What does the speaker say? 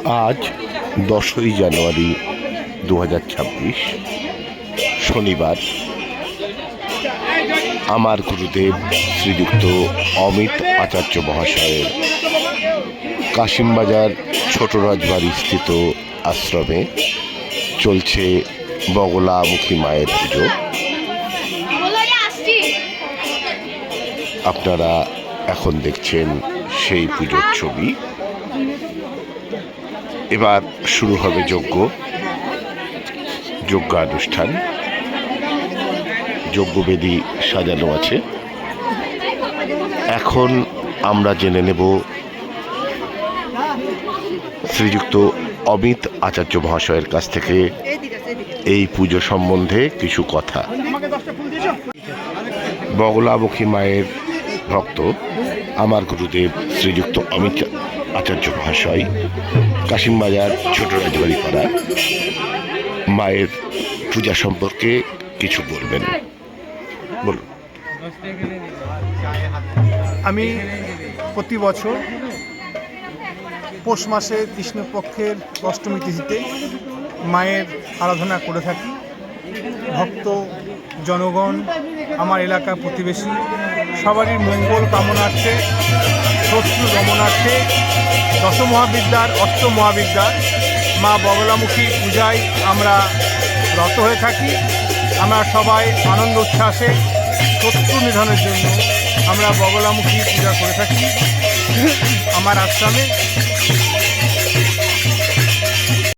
আজ 10ই জানুয়ারি 2026 শনিবার। আমার গুরুদেব শ্রীযুক্ত অমিত আচার্য মহাশয়ের কাশিমবাজার ছোট রাজবাড়ি স্থিত আশ্রমে চলছে বগলামুখী মায়ের পুজো। আপনারা এখন দেখছেন সেই পুজোর ছবি। এবার শুরু হবে যজ্ঞানুষ্ঠান। যজ্ঞবেদী সাজানো আছে। এখন আমরা জেনে নেব শ্রীযুক্ত অমিত আচার্য মহাশয়ের কাছ থেকে এই পুজো সম্বন্ধে কিছু কথা। বগলামুখী মায়ের ভক্ত আমার গুরুদেব শ্রীযুক্ত অমিত আচার্য মহাশয় কাশিমবাজার ছোট রাজবাড়ি পাড়া মায়ের পূজা সম্পর্কে কিছু বলবেন। বলুন। আমি প্রতি বছর পৌষ মাসে কৃষ্ণপক্ষের অষ্টমী তিথিতে মায়ের আরাধনা করে থাকি। ভক্ত জনগণ, আমার এলাকার প্রতিবেশী সবারই মঙ্গল কামনার্থে, শত্রু দমনার্থে দশমহাবিদ্যার অষ্টমহাবিদ্যার মা বগলামুখী পূজায় আমরা রত হয়ে থাকি। আমরা সবাই আনন্দ উচ্ছ্বাসে শত্রু নিধনের জন্য আমরা বগলামুখী পূজা করে থাকি। আমার আশ্রমে